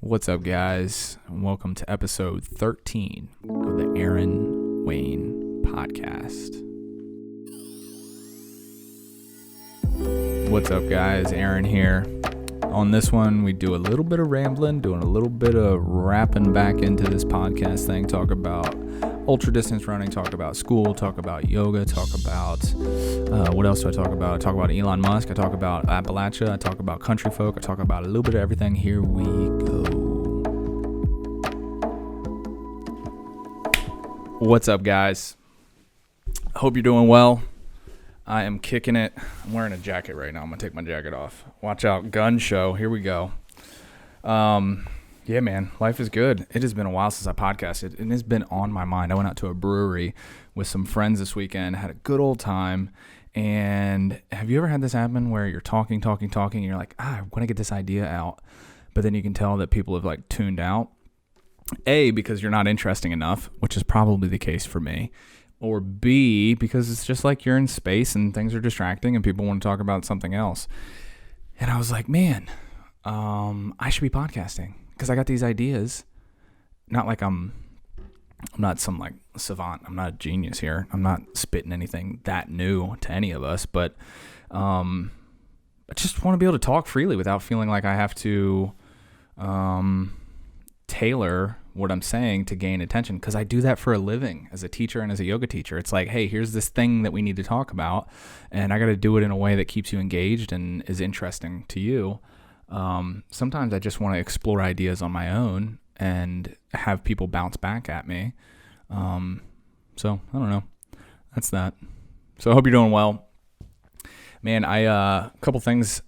What's up, guys? Welcome to episode 13 of the Aaron Wayne podcast. What's up, guys? Aaron here. On this one, we do a little bit of rambling, doing a little bit of wrapping back into this podcast thing, talk about ultra distance running, talk about school, talk about yoga, talk about, what else do I talk about? I talk about Elon Musk, I talk about Appalachia, I talk about country folk, I talk about a little bit of everything. Here we go. What's up, guys? Hope you're doing well. I am kicking it. I'm wearing a jacket right now. I'm going to take my jacket off. Watch out. Gun show. Here we go. Yeah, man. Life is good. It has been a while since I podcasted. It has been on my mind. I went out to a brewery with some friends this weekend. Had a good old time. And have you ever had this happen where you're talking, and you're like, I want to get this idea out. But then you can tell that people have like tuned out. A, because you're not interesting enough, which is probably the case for me. Or B, because it's just like you're in space and things are distracting and people want to talk about something else. And I was like, man, I should be podcasting because I got these ideas. Not like I'm not some like savant. I'm not a genius here. I'm not spitting anything that new to any of us, but I just want to be able to talk freely without feeling like I have to tailor what I'm saying to gain attention, because I do that for a living as a teacher and as a yoga teacher. It's like, hey, here's this thing that we need to talk about, and I got to do it in a way that keeps you engaged and is interesting to you. Sometimes I just want to explore ideas on my own and have people bounce back at me. So I don't know. That's that. So I hope you're doing well. Man, a couple things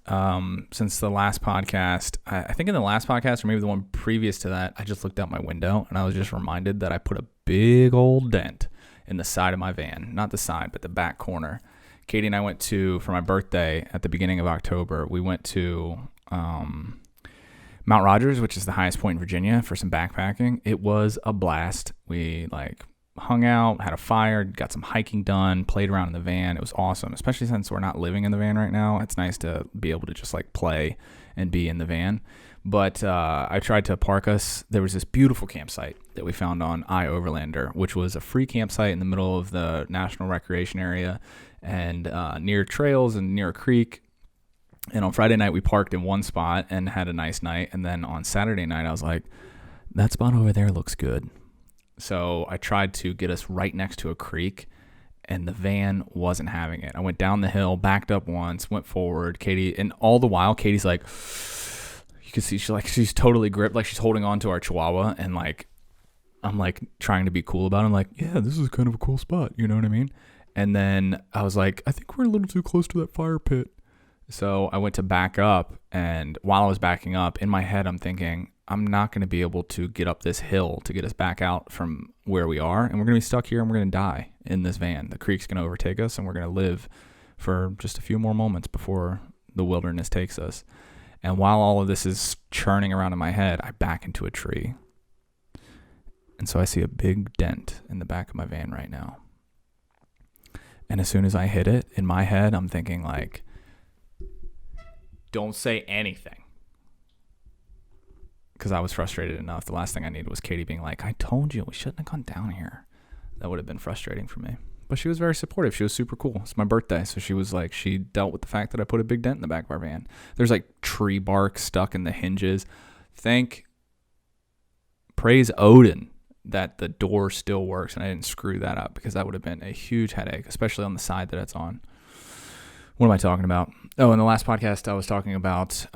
since the last podcast. I think in the last podcast, or maybe the one previous to that, I just looked out my window and I was just reminded that I put a big old dent in the side of my van. Not the side, but the back corner. Katie and I went to, for my birthday at the beginning of October, we went to Mount Rogers, which is the highest point in Virginia, for some backpacking. It was a blast. We hung out, had a fire, got some hiking done, played around in the van. It was awesome, especially since we're not living in the van right now. It's nice to be able to just play and be in the van. But I tried to park us. There was this beautiful campsite that we found on iOverlander, which was a free campsite in the middle of the national recreation area and near trails and near a creek. And on Friday night, we parked in one spot and had a nice night. And then on Saturday night, I was like, that spot over there looks good. So I tried to get us right next to a creek, and the van wasn't having it. I went down the hill, backed up once, went forward. Katie, and all the while, Katie's like, you can see she's totally gripped, like she's holding on to our Chihuahua, and I'm trying to be cool about it. I'm like, yeah, this is kind of a cool spot, you know what I mean? And then I was like, I think we're a little too close to that fire pit. So I went to back up, and while I was backing up, in my head, I'm thinking, I'm not going to be able to get up this hill to get us back out from where we are, and we're going to be stuck here, and we're going to die in this van. The creek's going to overtake us, and we're going to live for just a few more moments before the wilderness takes us. And while all of this is churning around in my head, I back into a tree. And so I see a big dent in the back of my van right now. And as soon as I hit it, in my head, I'm thinking don't say anything. Because I was frustrated enough. The last thing I needed was Katie being like, I told you we shouldn't have gone down here. That would have been frustrating for me. But she was very supportive. She was super cool. It's my birthday. So she was like, she dealt with the fact that I put a big dent in the back of our van. There's tree bark stuck in the hinges. Praise Odin that the door still works and I didn't screw that up, because that would have been a huge headache, especially on the side that it's on. What am I talking about? Oh, in the last podcast I was talking about,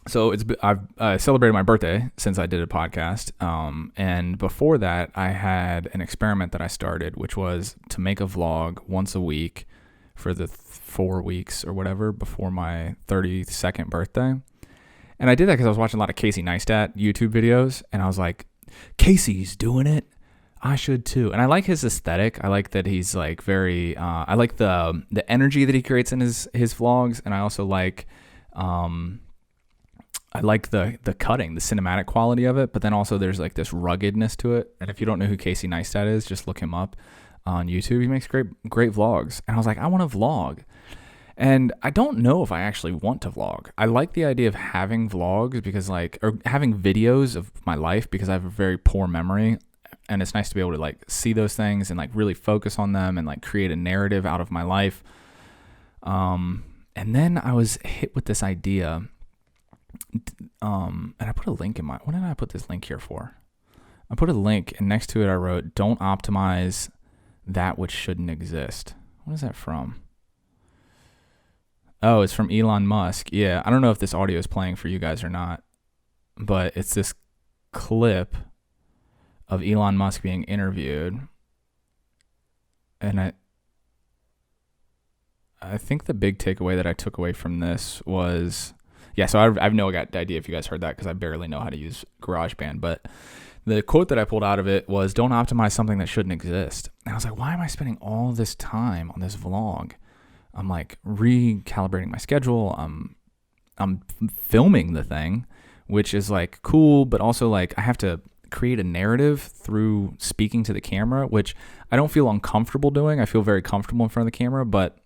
so I've celebrated my birthday since I did a podcast, and before that I had an experiment that I started, which was to make a vlog once a week for the 4 weeks or whatever before my 32nd birthday. And I did that because I was watching a lot of Casey Neistat YouTube videos, and I was like, Casey's doing it, I should too. And I like his aesthetic. I like that he's very, I like the energy that he creates in his vlogs, and I also like, I like the cutting, the cinematic quality of it, but then also there's this ruggedness to it. And if you don't know who Casey Neistat is, just look him up on YouTube. He makes great vlogs. And I was like, I want to vlog. And I don't know if I actually want to vlog. I like the idea of having vlogs because or having videos of my life because I have a very poor memory. And it's nice to be able to like see those things and like really focus on them and like create a narrative out of my life. And then I was hit with this idea. And I put a link in what did I put this link here for? I put a link and next to it I wrote, don't optimize that which shouldn't exist. What is that from? Oh, it's from Elon Musk. Yeah, I don't know if this audio is playing for you guys or not, but it's this clip of Elon Musk being interviewed. And I think the big takeaway that I took away from this was, so I have no idea if you guys heard that because I barely know how to use GarageBand, but the quote that I pulled out of it was, don't optimize something that shouldn't exist. And I was like, why am I spending all this time on this vlog? I'm like recalibrating my schedule. I'm filming the thing, which is like cool, but also like I have to create a narrative through speaking to the camera, which I don't feel uncomfortable doing. I feel very comfortable in front of the camera, but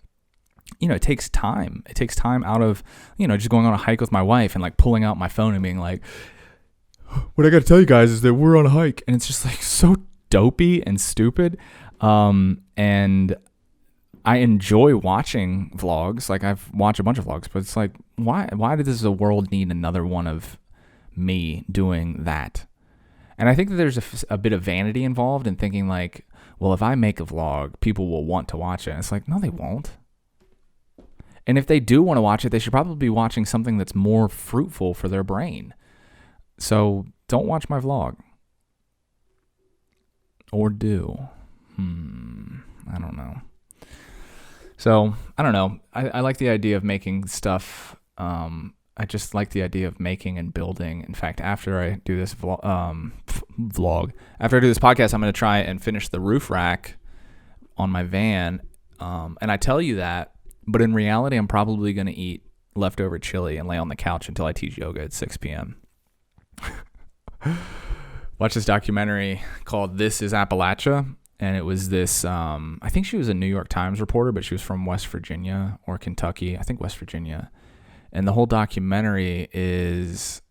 it takes time. It takes time out of, just going on a hike with my wife and like pulling out my phone and being like, what I got to tell you guys is that we're on a hike. And it's just like so dopey and stupid. And I enjoy watching vlogs. Like I've watched a bunch of vlogs, but it's like, why does the world need another one of me doing that? And I think that there's a bit of vanity involved in thinking like, well, if I make a vlog, people will want to watch it. And it's like, no, they won't. And if they do want to watch it, they should probably be watching something that's more fruitful for their brain. So don't watch my vlog. Or do. I don't know. So, I don't know. I like the idea of making stuff. I just like the idea of making and building. In fact, after I do this after I do this podcast, I'm going to try and finish the roof rack on my van. And I tell you that, but in reality, I'm probably going to eat leftover chili and lay on the couch until I teach yoga at 6 p.m. Watch this documentary called This is Appalachia. And it was this, I think she was a New York Times reporter, but she was from West Virginia or Kentucky. I think West Virginia. And the whole documentary is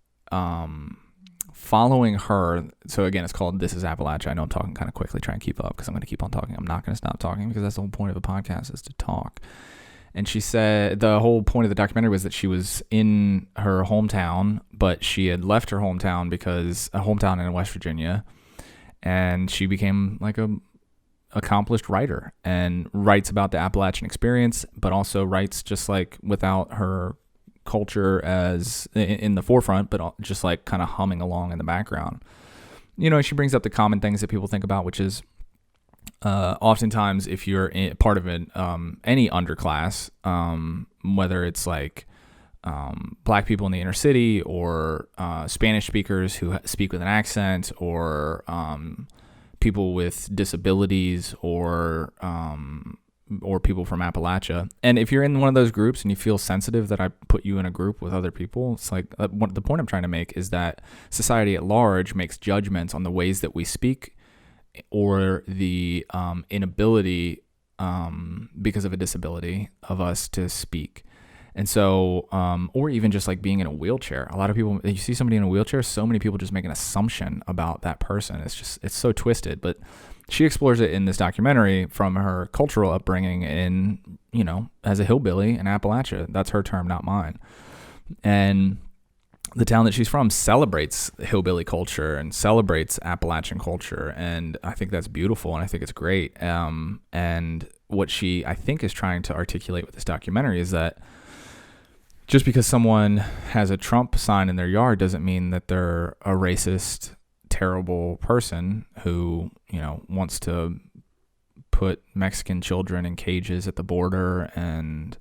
following her. So again, it's called This is Appalachia. I know I'm talking kind of quickly, try and keep up because I'm going to keep on talking. I'm not going to stop talking because that's the whole point of a podcast is to talk. And she said the whole point of the documentary was that she was in her hometown, but she had left her hometown because a hometown in West Virginia. And she became like a accomplished writer and writes about the Appalachian experience, but also writes just like without her culture as in the forefront, but just like kind of humming along in the background. She brings up the common things that people think about, which is oftentimes if you're part of any underclass, whether it's like black people in the inner city or Spanish speakers who speak with an accent or people with disabilities or people from Appalachia. And if you're in one of those groups and you feel sensitive that I put you in a group with other people, it's like the point I'm trying to make is that society at large makes judgments on the ways that we speak or the inability because of a disability of us to speak. And so, or even just like being in a wheelchair. A lot of people, you see somebody in a wheelchair, so many people just make an assumption about that person. It's so twisted. But she explores it in this documentary from her cultural upbringing in, as a hillbilly in Appalachia. That's her term, not mine. And the town that she's from celebrates hillbilly culture and celebrates Appalachian culture. And I think that's beautiful and I think it's great. And what she, I think, is trying to articulate with this documentary is that just because someone has a Trump sign in their yard doesn't mean that they're a racist, terrible person who, wants to put Mexican children in cages at the border and,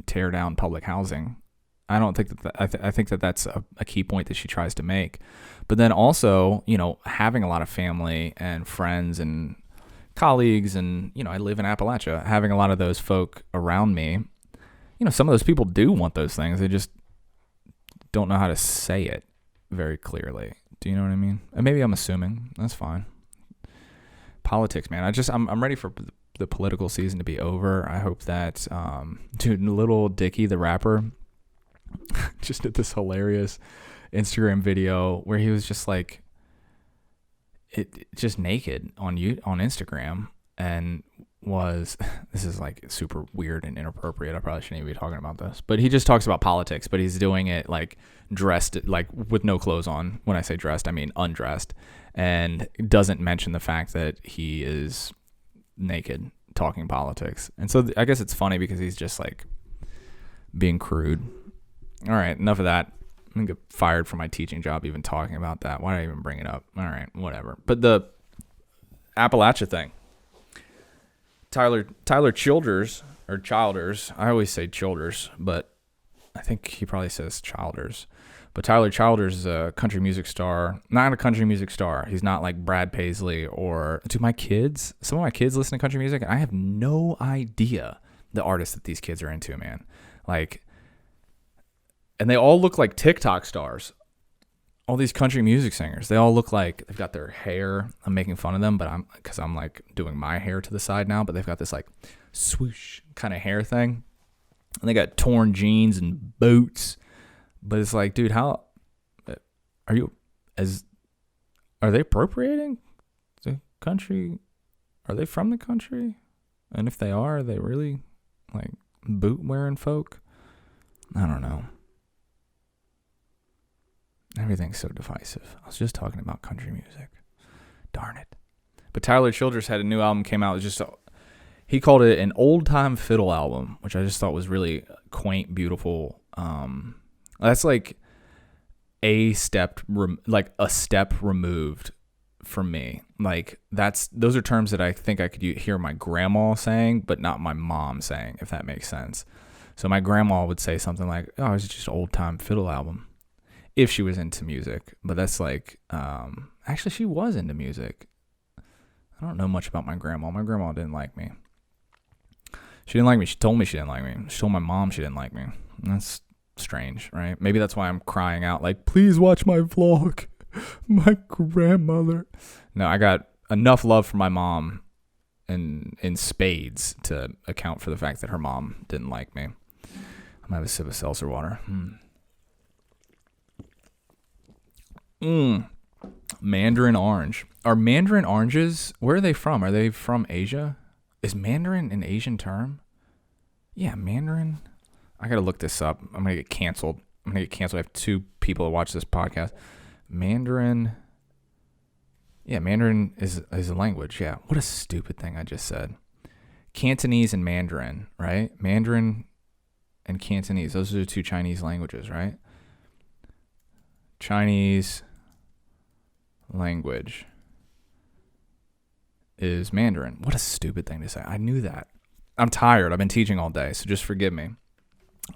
tear down public housing. I don't think that I think that that's a key point that she tries to make. But then also, having a lot of family and friends and colleagues and, I live in Appalachia, having a lot of those folk around me, some of those people do want those things. They just don't know how to say it very clearly. Do you know what I mean? And maybe I'm assuming. That's fine. Politics, man. I'm ready for the political season to be over. I hope that, dude, Little Dicky, the rapper, just did this hilarious Instagram video where he was just like, just naked on Instagram, and was, this is like super weird and inappropriate. I probably shouldn't even be talking about this, but he just talks about politics, but he's doing it like dressed, like with no clothes on. When I say dressed, I mean undressed, and doesn't mention the fact that he is naked talking politics. And so I guess it's funny because he's just like being crude. All right, enough of that. I'm gonna get fired from my teaching job even talking about that. Why did I even bring it up? All right, whatever. But the Appalachia thing. Tyler Childers, or Childers. I always say Childers, but I think he probably says Childers. But Tyler Childers is a country music star. Not a country music star. He's not like Brad Paisley or... some of my kids listen to country music, and I have no idea the artists that these kids are into, man. Like, and they all look like TikTok stars. All these country music singers, they all look like they've got their hair. I'm making fun of them, but because I'm like doing my hair to the side now, but they've got this like swoosh kind of hair thing. And they got torn jeans and boots. But it's like, dude, how are they appropriating the country? Are they from the country? And if they are they really like boot wearing folk? I don't know. Everything's so divisive. I was just talking about country music. Darn it. But Tyler Childers had a new album came out. It was just he called it an old time fiddle album, which I just thought was really quaint, beautiful. That's like a step removed from me. Like those are terms that I think I could hear my grandma saying, but not my mom saying, if that makes sense. So my grandma would say something like, "Oh, it's just an old time fiddle album," if she was into music. But that's like, actually she was into music. I don't know much about my grandma. My grandma didn't like me. She didn't like me. She told me she didn't like me. She told my mom she didn't like me. That's strange, right? Maybe that's why I'm crying out like, "Please watch my vlog." My grandmother. No, I got enough love for my mom in spades to account for the fact that her mom didn't like me. I'm gonna have a sip of seltzer water. Mandarin orange. Are mandarin oranges, where are they from? Are they from Asia? Is mandarin an Asian term? Yeah, mandarin. I gotta look this up. I'm gonna get canceled. I have 2 people that watch this podcast. Mandarin. Yeah, Mandarin is a language. Yeah. What a stupid thing I just said. Cantonese and Mandarin, right? Mandarin and Cantonese. Those are the 2 Chinese languages, right? Chinese language is Mandarin. What a stupid thing to say. I knew that. I'm tired. I've been teaching all day, so just forgive me.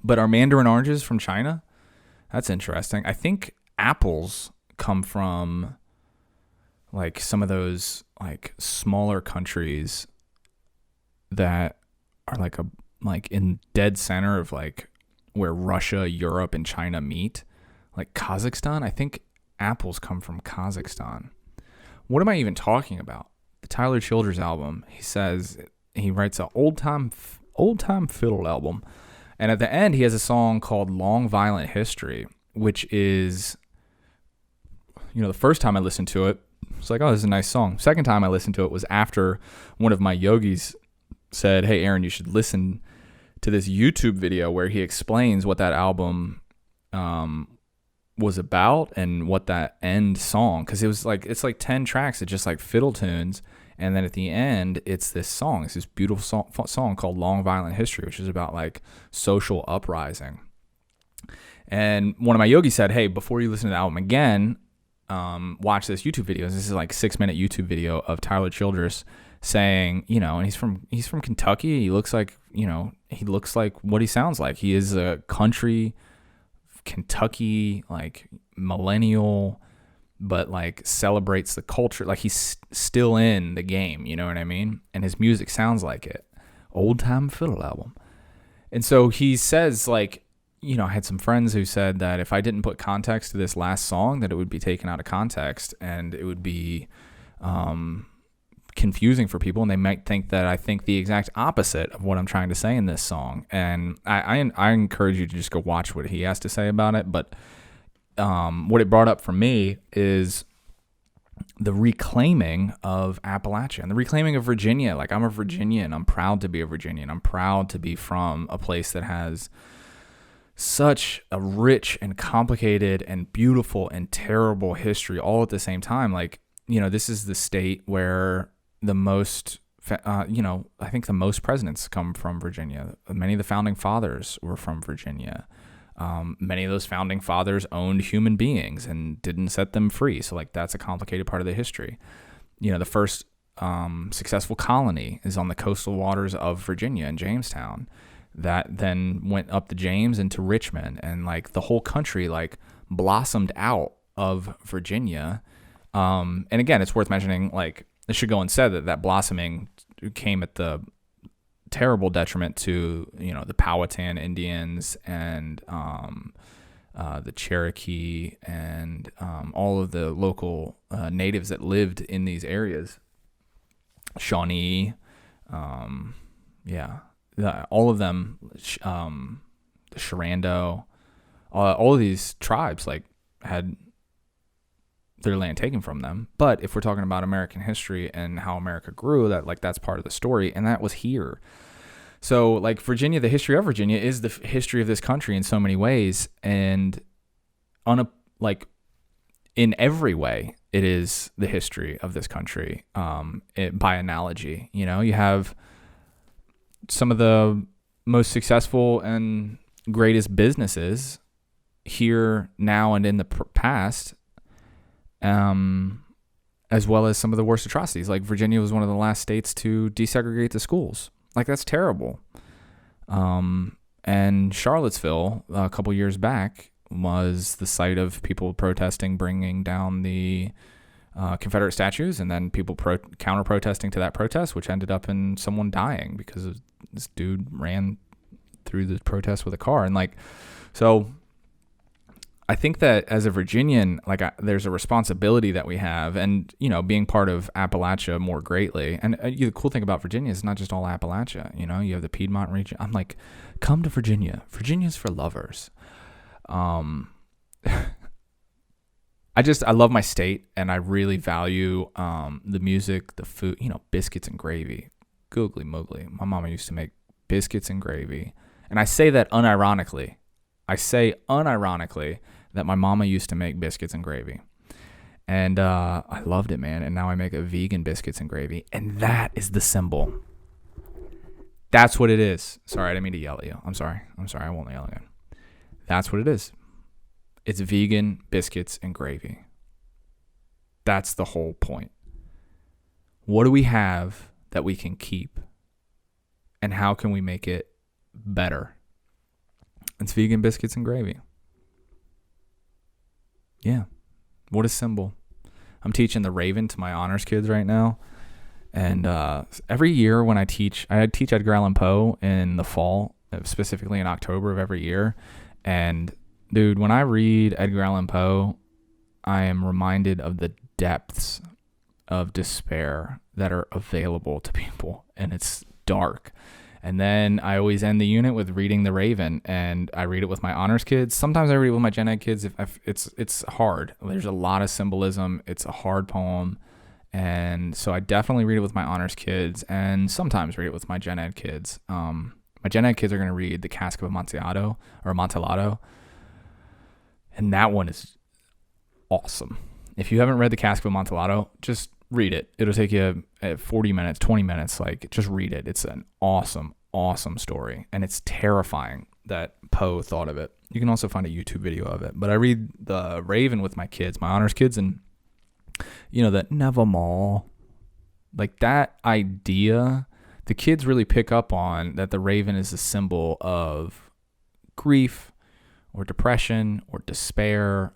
But are mandarin oranges from China? That's interesting. I think apples come from like some of those like smaller countries that are like in dead center of like where Russia, Europe, and China meet. Like Kazakhstan. I think apples come from Kazakhstan. What am I even talking about? The Tyler Childers album. He writes an old time fiddle album. And at the end, he has a song called Long Violent History, which is, the first time I listened to it, it's like, oh, this is a nice song. Second time I listened to it was after one of my yogis said, "Hey, Aaron, you should listen to this YouTube video where he explains what that album was about and what that end song," because it's like 10 tracks of just like fiddle tunes. And then at the end, it's this song. It's this beautiful song called Long Violent History, which is about like social uprising. And one of my yogis said, "Hey, before you listen to the album again, watch this YouTube video." This is like 6-minute YouTube video of Tyler Childers saying, and he's from Kentucky. He looks like what he sounds like. He is a country Kentucky, like millennial, but like celebrates the culture. Like he's still in the game, you know what I mean? And his music sounds like it. Old time fiddle album. And so he says like, I had some friends who said that if I didn't put context to this last song, that it would be taken out of context and it would be confusing for people, and they might think that I think the exact opposite of what I'm trying to say in this song. And I encourage you to just go watch what he has to say about it. But what it brought up for me is the reclaiming of Appalachia and the reclaiming of Virginia. Like, I'm a Virginian. I'm proud to be a Virginian. I'm proud to be from a place that has such a rich and complicated and beautiful and terrible history all at the same time. Like, this is the state where the most, I think the most presidents come from Virginia. Many of the founding fathers were from Virginia. Many of those founding fathers owned human beings and didn't set them free. So, like, that's a complicated part of the history. The first successful colony is on the coastal waters of Virginia in Jamestown. That then went up the James into Richmond, and like the whole country like blossomed out of Virginia. And again, it's worth mentioning, like, it should go unsaid that blossoming came at the terrible detriment to, the Powhatan Indians and the Cherokee and all of the local natives that lived in these areas. Shawnee, all of them, the Sharando, all of these tribes like had their land taken from them. But if we're talking about American history and how America grew, that's part of the story, and that was here. So like Virginia, the history of Virginia is the history of this country in so many ways, and in every way, it is the history of this country. By analogy, you have some of the most successful and greatest businesses here now and in the past, as well as some of the worst atrocities. Like, Virginia was one of the last states to desegregate the schools. Like, that's terrible. And Charlottesville, a couple years back, was the site of people protesting, bringing down the Confederate statues, and then people counter-protesting to that protest, which ended up in someone dying because this dude ran through the protest with a car. And so I think that as a Virginian, there's a responsibility that we have, and being part of Appalachia more greatly. And the cool thing about Virginia is it's not just all Appalachia. You have the Piedmont region. I'm like, come to Virginia. Virginia's for lovers. I love my state, and I really value the music, the food, biscuits and gravy. Googly moogly. My mama used to make biscuits and gravy. And I say that unironically. That my mama used to make biscuits and gravy. And I loved it, man. And now I make a vegan biscuits and gravy. And that is the symbol. That's what it is. Sorry, I didn't mean to yell at you. I'm sorry. I won't yell again. That's what it is. It's vegan biscuits and gravy. That's the whole point. What do we have that we can keep? And how can we make it better? It's vegan biscuits and gravy. Yeah. What a symbol. I'm teaching the Raven to my honors kids right now. And every year when I teach Edgar Allan Poe in the fall, specifically in October of every year. And dude, when I read Edgar Allan Poe, I am reminded of the depths of despair that are available to people. And it's dark. And then I always end the unit with reading The Raven, and I read it with my honors kids. Sometimes I read it with my gen ed kids. It's hard. There's a lot of symbolism. It's a hard poem. And so I definitely read it with my honors kids, and sometimes read it with my gen ed kids. My gen ed kids are going to read The Cask of Amontillado. And that one is awesome. If you haven't read The Cask of Amontillado, just read it. It'll take you 40 minutes, 20 minutes. Just read it. It's an awesome, awesome story. And it's terrifying that Poe thought of it. You can also find a YouTube video of it. But I read The Raven with my kids, my honors kids, and that Nevermore. That idea, the kids really pick up on that the Raven is a symbol of grief or depression or despair.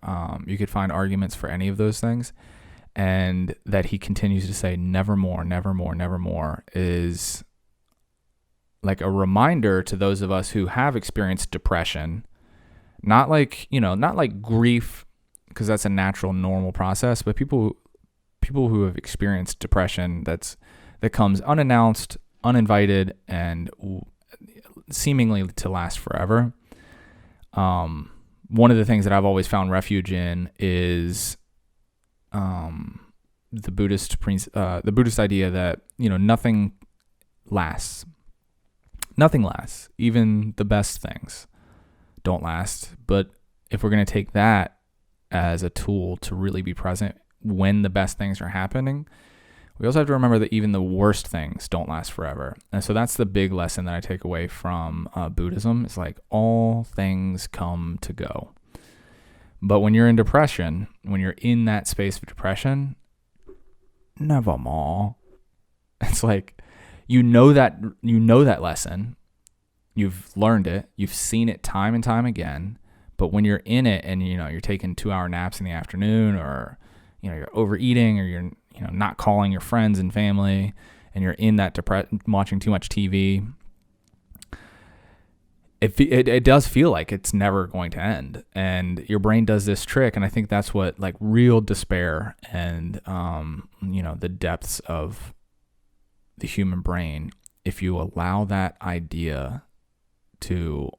You could find arguments for any of those things. And that he continues to say nevermore, nevermore, nevermore is like a reminder to those of us who have experienced depression, not like grief, because that's a natural, normal process, but people people who have experienced depression that comes unannounced, uninvited, and seemingly to last forever. One of the things that I've always found refuge in is the Buddhist idea that, nothing lasts. Nothing lasts. Even the best things don't last. But if we're going to take that as a tool to really be present when the best things are happening, we also have to remember that even the worst things don't last forever. And so that's the big lesson that I take away from Buddhism. It's like all things come to go. But when you're in depression, when you're in that space of depression, nevermore. It's like, that lesson. You've learned it. You've seen it time and time again. But when you're in it and, you're taking 2-hour naps in the afternoon, or, you're overeating, or you're, not calling your friends and family, and you're in that watching too much TV, it does feel like it's never going to end. And your brain does this trick. And I think that's what, like, real despair and, the depths of the human brain, if you allow that idea to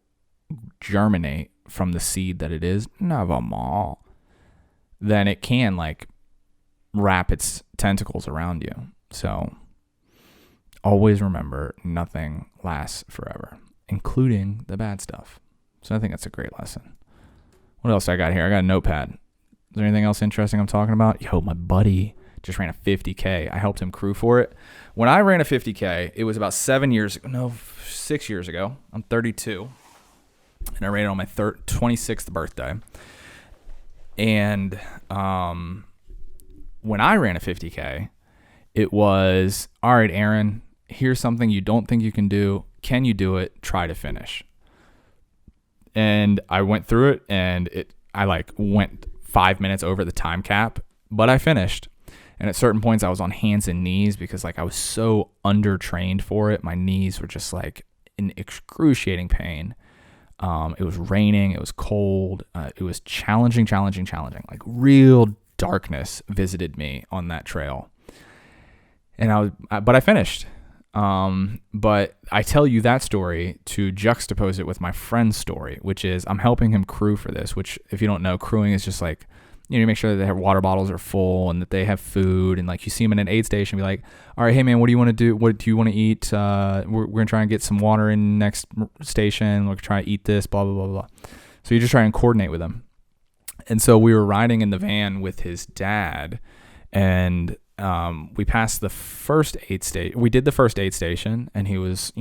germinate from the seed that it is, nevermore, then it can, like, wrap its tentacles around you. So always remember, nothing lasts forever, including the bad stuff. So I think that's a great lesson. What else I got here? I got a notepad. Is there anything else interesting I'm talking about? Yo, my buddy just ran a 50K. I helped him crew for it. When I ran a 50K, it was about 6 years ago. I'm 32. And I ran it on my 26th birthday. And when I ran a 50K, it was, all right, Aaron, here's something you don't think you can do. Can you do it? Try to finish. And I went through it, and I went 5 minutes over the time cap, but I finished. And at certain points I was on hands and knees because I was so undertrained for it. My knees were just in excruciating pain. It was raining. It was cold. It was challenging. Real darkness visited me on that trail. And but I finished. But I tell you that story to juxtapose it with my friend's story, which is I'm helping him crew for this, which, if you don't know, crewing is just you make sure that their water bottles are full and that they have food. And you see them in an aid station, be like, all right, hey man, what do you want to do? What do you want to eat? We're going to try and get some water in next station. We're going to try to eat this, blah, blah, blah, blah. So you just try and coordinate with them. And so we were riding in the van with his dad, and we passed the first aid station. We did the first aid station, and he was,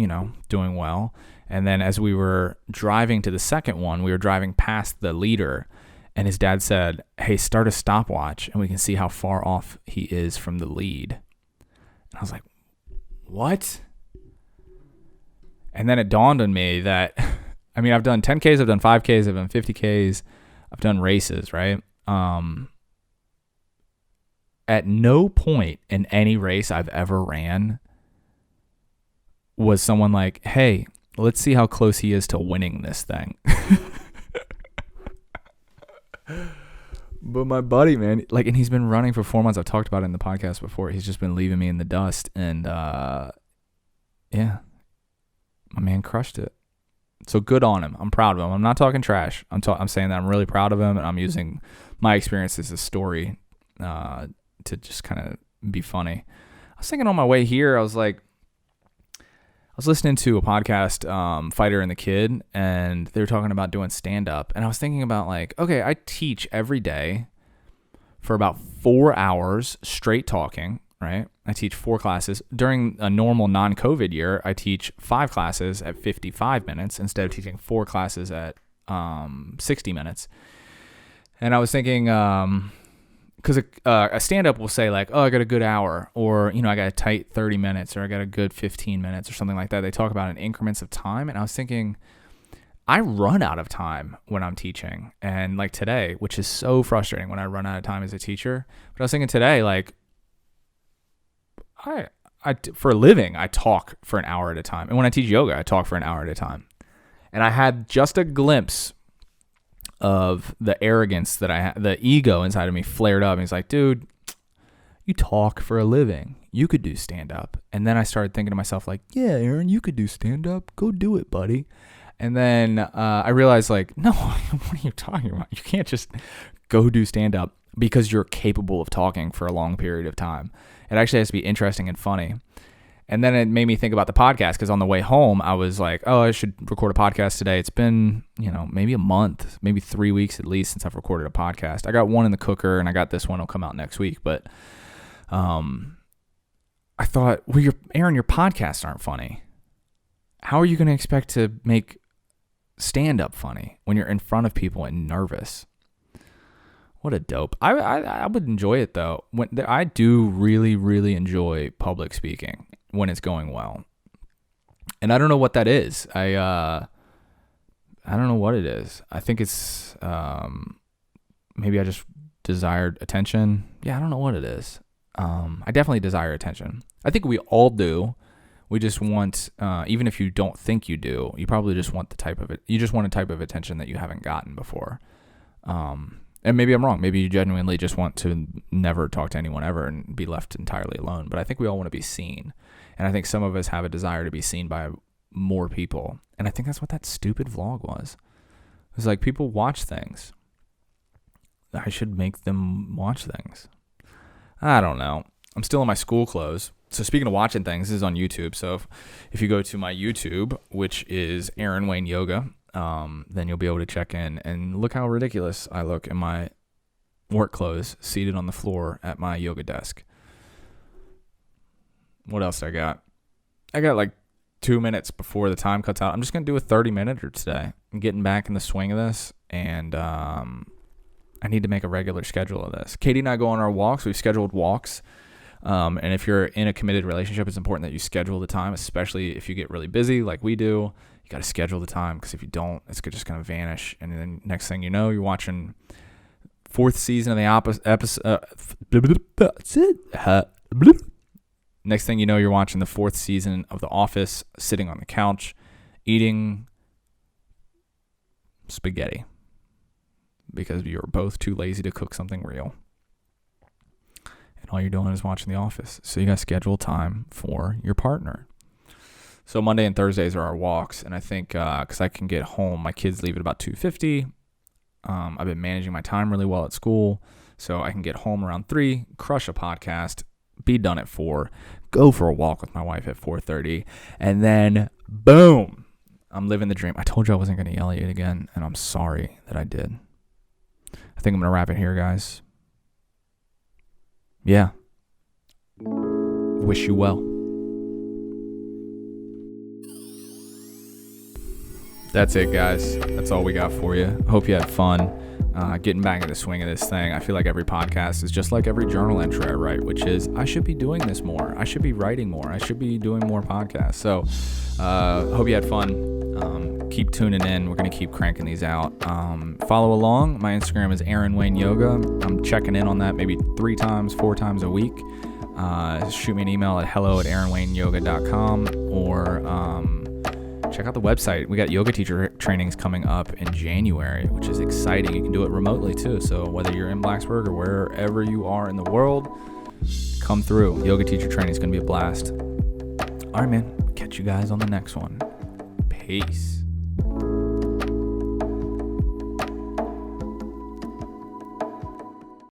doing well. And then as we were driving to the second one, we were driving past the leader, and his dad said, hey, start a stopwatch, and we can see how far off he is from the lead. And I was like, what? And then it dawned on me that, I've done 10Ks, I've done 5Ks, I've done 50Ks, I've done races, right? At no point in any race I've ever ran was someone like, hey, let's see how close he is to winning this thing. But my buddy, man, and he's been running for 4 months. I've talked about it in the podcast before. He's just been leaving me in the dust. And yeah, my man crushed it. So good on him. I'm proud of him. I'm not talking trash. I'm saying that I'm really proud of him, and I'm using my experience as a story to just kind of be funny. I was thinking on my way here, I was listening to a podcast, Fighter and the Kid, and they were talking about doing stand-up. And I was thinking about okay, I teach every day for about 4 hours straight talking, right? I teach 4 classes. During a normal non-COVID year, I teach 5 classes at 55 minutes instead of teaching 4 classes at 60 minutes. And I was thinking, because a stand-up will say oh, I got a good hour, or, I got a tight 30 minutes, or I got a good 15 minutes or something like that. They talk about in increments of time. And I was thinking, I run out of time when I'm teaching. And today, which is so frustrating when I run out of time as a teacher. But I was thinking today, I for a living, I talk for an hour at a time. And when I teach yoga, I talk for an hour at a time. And I had just a glimpse of the arrogance that I had, the ego inside of me flared up. And he's like, dude, You talk for a living. You could do stand-up. And then I started thinking to myself, like, yeah, Aaron, you could do stand-up. Go do it, buddy. And then I realized, like, no, what are you talking about? You can't just go do stand-up because you're capable of talking for a long period of time. It actually has to be interesting and funny. And then it made me think about the podcast, because on the way home, I was like, oh, I should record a podcast today. It's been, maybe a month, maybe 3 weeks at least since I've recorded a podcast. I got one in the cooker, and I got this one. It'll come out next week. But I thought, well, Aaron, your podcasts aren't funny. How are you going to expect to make stand-up funny when you're in front of people and nervous? What a dope. I would enjoy it, though. I do really, really enjoy public speaking when it's going well. And I don't know what that is. I don't know what it is. I think it's maybe I just desired attention. Yeah, I don't know what it is. I definitely desire attention. I think we all do. We just want, even if you don't think you do, you probably just want you just want a type of attention that you haven't gotten before. And maybe I'm wrong. Maybe you genuinely just want to never talk to anyone ever and be left entirely alone. But I think we all want to be seen. And I think some of us have a desire to be seen by more people. And I think that's what that stupid vlog was. It was like, people watch things. I should make them watch things. I don't know. I'm still in my school clothes. So speaking of watching things, this is on YouTube. So if you go to my YouTube, which is Aaron Wayne Yoga, then you'll be able to check in and look how ridiculous I look in my work clothes, seated on the floor at my yoga desk. What else I got? I got like 2 minutes before the time cuts out. I'm just going to do a 30-minute today. I'm getting back in the swing of this, and I need to make a regular schedule of this. Katie and I go on our walks. We've scheduled walks. And if you're in a committed relationship, it's important that you schedule the time, especially if you get really busy like we do. You got to schedule the time, because if you don't, it's just going to vanish. And then next thing you know, you're watching 4th season of the episode. Next thing you know, you're watching the 4th season of The Office, sitting on the couch, eating spaghetti, because you're both too lazy to cook something real. And all you're doing is watching The Office. So you got to schedule time for your partner. So Monday and Thursdays are our walks. And I think because I can get home, my kids leave at about 2:50. I've been managing my time really well at school. So I can get home around 3, crush a podcast, be done at 4, go for a walk with my wife at 4:30. And then, boom, I'm living the dream. I told you I wasn't going to yell at you again, and I'm sorry that I did. I think I'm going to wrap it here, guys. Yeah. Wish you well. That's it, guys. That's all we got for you. Hope you had fun getting back in the swing of this thing. I feel like every podcast is just like every journal entry I write, which is, I should be doing this more. I should be writing more. I should be doing more podcasts. So hope you had fun. Keep tuning in. We're going to keep cranking these out. Follow along. My Instagram is Aaron Wayne Yoga. I'm checking in on that maybe 4 times a week. Shoot me an email at hello@aaronwayneyoga.com, or check out the website. We got yoga teacher trainings coming up in January, which is exciting. You can do it remotely too. So whether you're in Blacksburg or wherever you are in the world, come through. Yoga teacher training is going to be a blast. All right, man. Catch you guys on the next one. Peace.